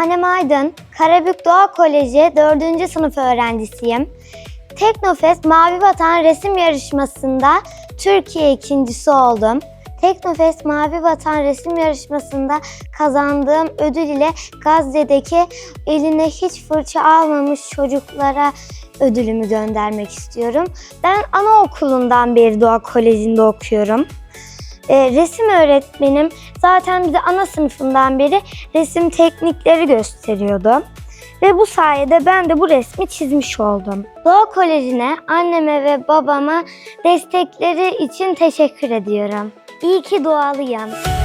Tanem'in Aydın, Karabük Doğa Koleji 4. sınıf öğrencisiyim. TEKNOFEST Mavi Vatan Resim Yarışması'nda Türkiye ikincisi oldum. TEKNOFEST Mavi Vatan Resim Yarışması'nda kazandığım ödül ile Gazze'deki eline hiç fırça almamış çocuklara ödülümü göndermek istiyorum. Ben anaokulundan beri Doğa Koleji'nde okuyorum. Resim öğretmenim zaten bize ana sınıfından beri resim teknikleri gösteriyordu. Ve bu sayede ben de bu resmi çizmiş oldum. Doğa Koleji'ne, anneme ve babama destekleri için teşekkür ediyorum. İyi ki doğalıyım.